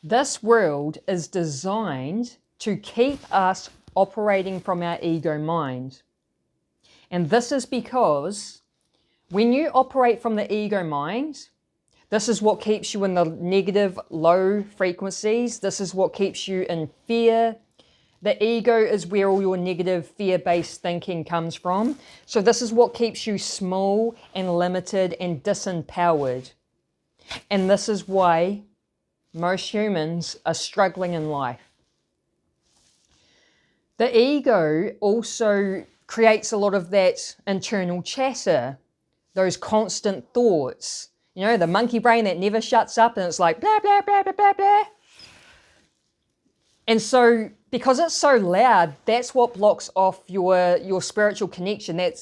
This world is designed to keep us operating from our ego mind. And this is because when you operate from the ego mind, this is what keeps you in the negative, low frequencies. This is what keeps you in fear. The ego is where all your negative, fear-based thinking comes from. So this is what keeps you small and limited and disempowered. And this is why most humans are struggling in life. The ego also creates a lot of that internal chatter, those constant thoughts. You know, the monkey brain that never shuts up and it's like blah, blah, blah, blah, blah, blah. And so because it's so loud, that's what blocks off your spiritual connection. That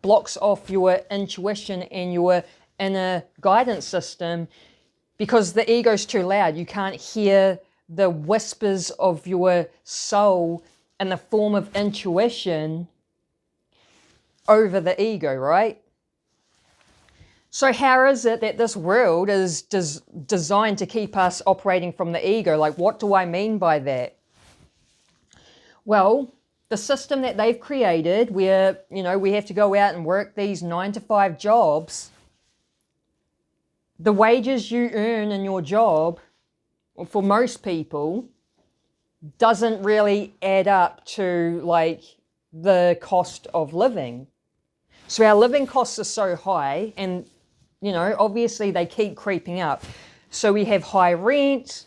blocks off your intuition and your inner guidance system because the ego's too loud. You can't hear the whispers of your soul in the form of intuition over the ego, right? So how is it that this world is designed to keep us operating from the ego? Like, what do I mean by that? Well, the system that they've created where, you know, we have to go out and work these 9-to-5 jobs, the wages you earn in your job, for most people, doesn't really add up to like the cost of living. So our living costs are so high and, you know, obviously they keep creeping up. So we have high rent.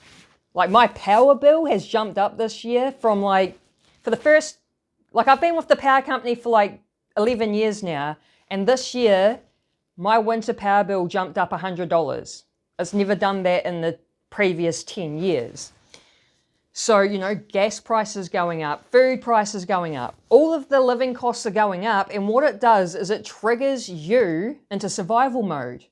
Like my power bill has jumped up this year from like, for the first, like I've been with the power company for like 11 years now. And this year, my winter power bill jumped up $100. It's never done that in the previous 10 years. So, you know, gas prices going up, food prices going up, all of the living costs are going up. And what it does is it triggers you into survival mode.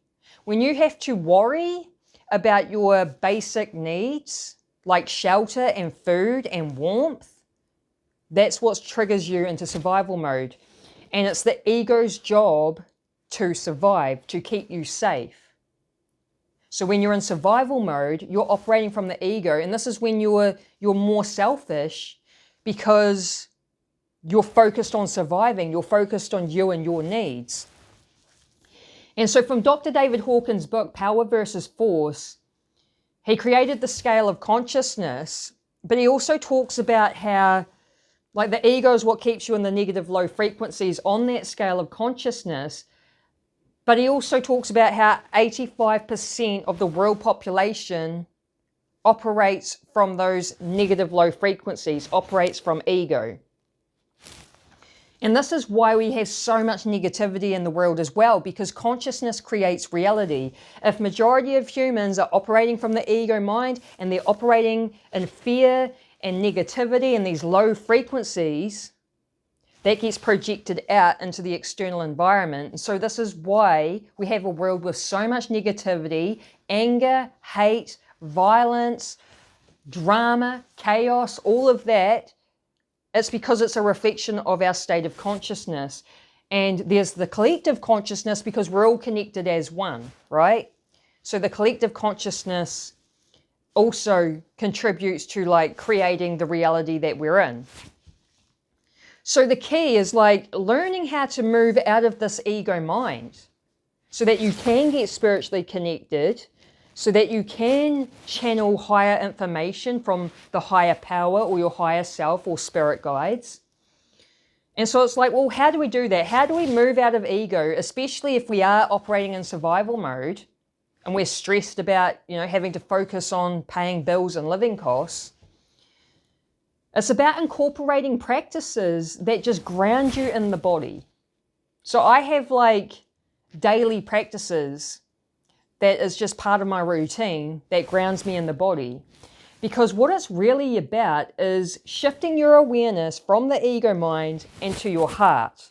When you have to worry about your basic needs, like shelter and food and warmth, that's what triggers you into survival mode. And it's the ego's job to survive, to keep you safe. So when you're in survival mode, you're operating from the ego, and this is when you're more selfish because you're focused on surviving, you're focused on you and your needs. And so from Dr. David Hawkins' book, Power versus Force, he created the scale of consciousness, but he also talks about how like the ego is what keeps you in the negative low frequencies on that scale of consciousness. But he also talks about how 85% of the world population operates from those negative low frequencies, operates from ego. And this is why we have so much negativity in the world as well, because consciousness creates reality. If majority of humans are operating from the ego mind and they're operating in fear and negativity and these low frequencies, that gets projected out into the external environment. And so this is why we have a world with so much negativity, anger, hate, violence, drama, chaos, all of that. It's because it's a reflection of our state of consciousness. And there's the collective consciousness because we're all connected as one, right? So the collective consciousness also contributes to like creating the reality that we're in. So the key is like learning how to move out of this ego mind so that you can get spiritually connected, so that you can channel higher information from the higher power or your higher self or spirit guides. And so it's like, well, how do we do that? How do we move out of ego, especially if we are operating in survival mode and we're stressed about, you know, having to focus on paying bills and living costs? It's about incorporating practices that just ground you in the body. So I have like daily practices that is just part of my routine that grounds me in the body. Because what it's really about is shifting your awareness from the ego mind into your heart.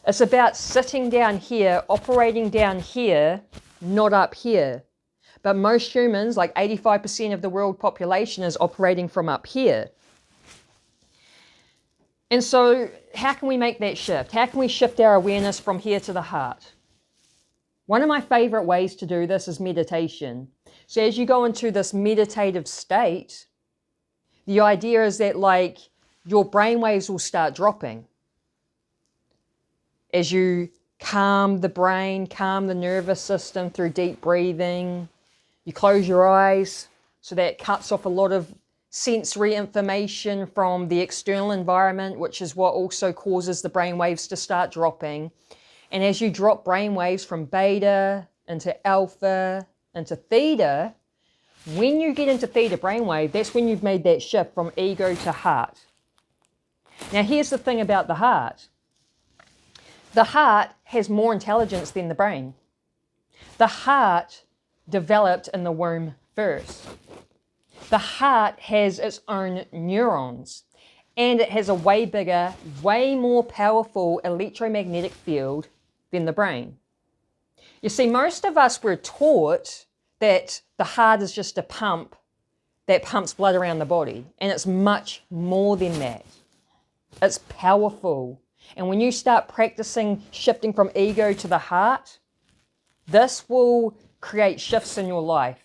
It's about sitting down here, operating down here, not up here. But most humans, like 85% of the world population, is operating from up here. And so how can we make that shift? How can we shift our awareness from here to the heart? One of my favorite ways to do this is meditation. So as you go into this meditative state, the idea is that like your brainwaves will start dropping. As you calm the brain, calm the nervous system through deep breathing, you close your eyes, so that cuts off a lot of sensory information from the external environment, which is what also causes the brainwaves to start dropping. And as you drop brainwaves from beta into alpha into theta, when you get into theta brainwave, that's when you've made that shift from ego to heart. Now here's the thing about the heart. The heart has more intelligence than the brain. The heart developed in the womb first. The heart has its own neurons, and it has a way bigger, way more powerful electromagnetic field than the brain. You see, most of us were taught that the heart is just a pump that pumps blood around the body, and it's much more than that. It's powerful. And when you start practicing shifting from ego to the heart, this will create shifts in your life.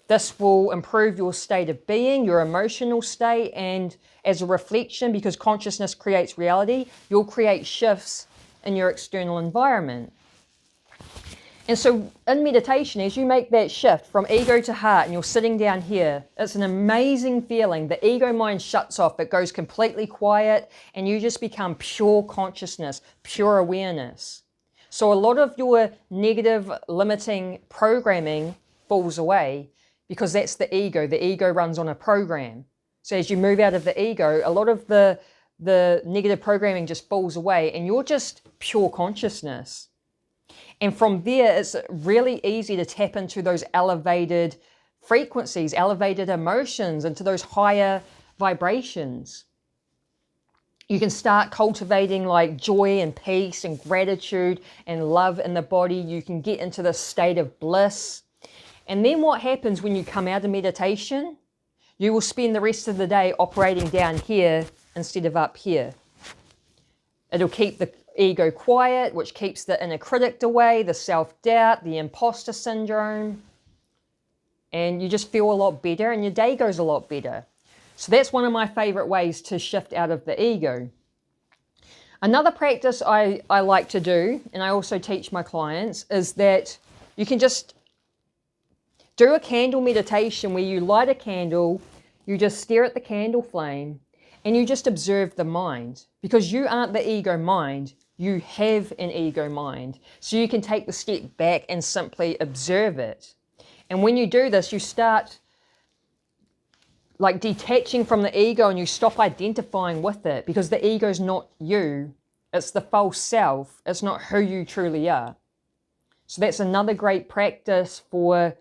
This will improve your state of being, your emotional state, and as a reflection, because consciousness creates reality, you'll create shifts in your external environment. And so in meditation, as you make that shift from ego to heart and you're sitting down here, it's an amazing feeling. The ego mind shuts off, it goes completely quiet, and you just become pure consciousness, pure awareness. So a lot of your negative limiting programming falls away because that's the ego. The ego runs on a program. So as you move out of the ego, a lot of the negative programming just falls away and you're just pure consciousness. And from there, it's really easy to tap into those elevated frequencies, elevated emotions, into those higher vibrations. You can start cultivating like joy and peace and gratitude and love in the body. You can get into this state of bliss. And then what happens when you come out of meditation? You will spend the rest of the day operating down here instead of up here. It'll keep the ego quiet, which keeps the inner critic away, the self-doubt, the imposter syndrome. And you just feel a lot better and your day goes a lot better. So that's one of my favorite ways to shift out of the ego. Another practice I like to do, and I also teach my clients, is that you can just do a candle meditation where you light a candle, you just stare at the candle flame, and you just observe the mind. Because you aren't the ego mind, you have an ego mind. So you can take the step back and simply observe it. And when you do this, you start like detaching from the ego and you stop identifying with it, because the ego is not you. It's the false self. It's not who you truly are. So that's another great practice for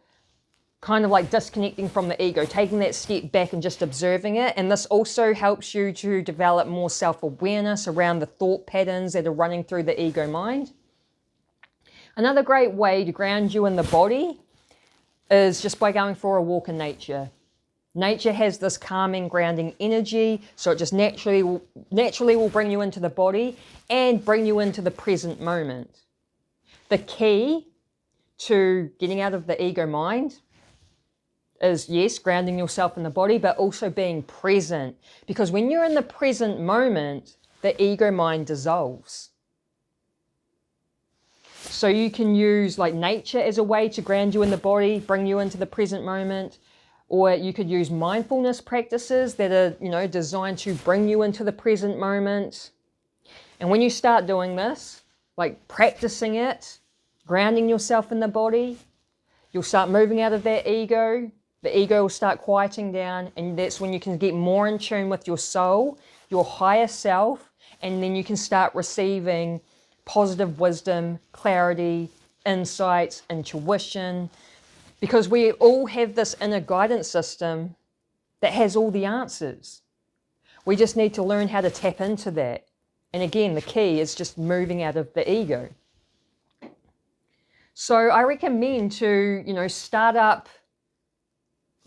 kind of like disconnecting from the ego, taking that step back and just observing it. And this also helps you to develop more self-awareness around the thought patterns that are running through the ego mind. Another great way to ground you in the body is just by going for a walk in nature. Nature has this calming, grounding energy, so it just naturally will bring you into the body and bring you into the present moment. The key to getting out of the ego mind is, yes, grounding yourself in the body, but also being present. Because when you're in the present moment, the ego mind dissolves. So you can use like nature as a way to ground you in the body, bring you into the present moment. Or you could use mindfulness practices that are, designed to bring you into the present moment. And when you start doing this, like practicing it, grounding yourself in the body, you'll start moving out of that ego. The ego will start quieting down, and that's when you can get more in tune with your soul, your higher self, and then you can start receiving positive wisdom, clarity, insights, intuition, because we all have this inner guidance system that has all the answers. We just need to learn how to tap into that. And again, the key is just moving out of the ego. So I recommend to, start up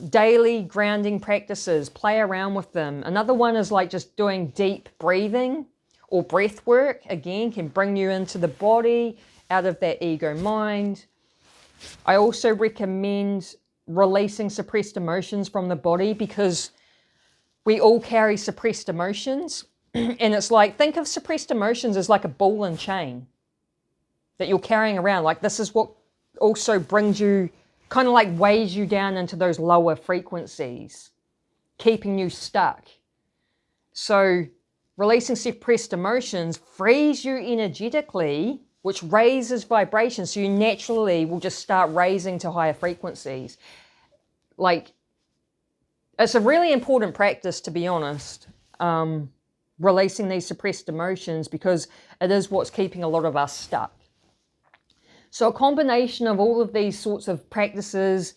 daily grounding practices, play around with them. Another one is like just doing deep breathing or breath work. Again, can bring you into the body, out of that ego mind. I also recommend releasing suppressed emotions from the body, because we all carry suppressed emotions. And it's like, think of suppressed emotions as like a ball and chain that you're carrying around. Like, this is what also brings you, kind of like weighs you down into those lower frequencies, keeping you stuck. So releasing suppressed emotions frees you energetically, which raises vibration. So you naturally will just start raising to higher frequencies. Like, it's a really important practice, to be honest, releasing these suppressed emotions, because it is what's keeping a lot of us stuck. So a combination of all of these sorts of practices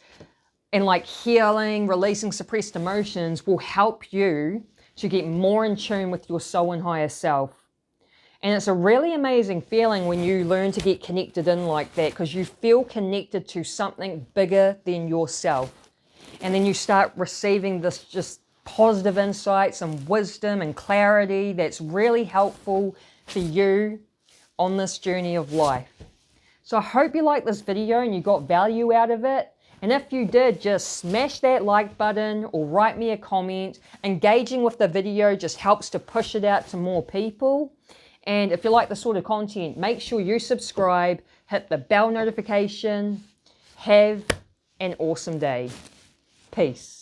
and like healing, releasing suppressed emotions will help you to get more in tune with your soul and higher self. And it's a really amazing feeling when you learn to get connected in like that, because you feel connected to something bigger than yourself. And then you start receiving this just positive insights and wisdom and clarity that's really helpful for you on this journey of life. So I hope you liked this video and you got value out of it. And if you did, just smash that like button or write me a comment. Engaging with the video just helps to push it out to more people. And if you like this sort of content, make sure you subscribe, hit the bell notification. Have an awesome day. Peace.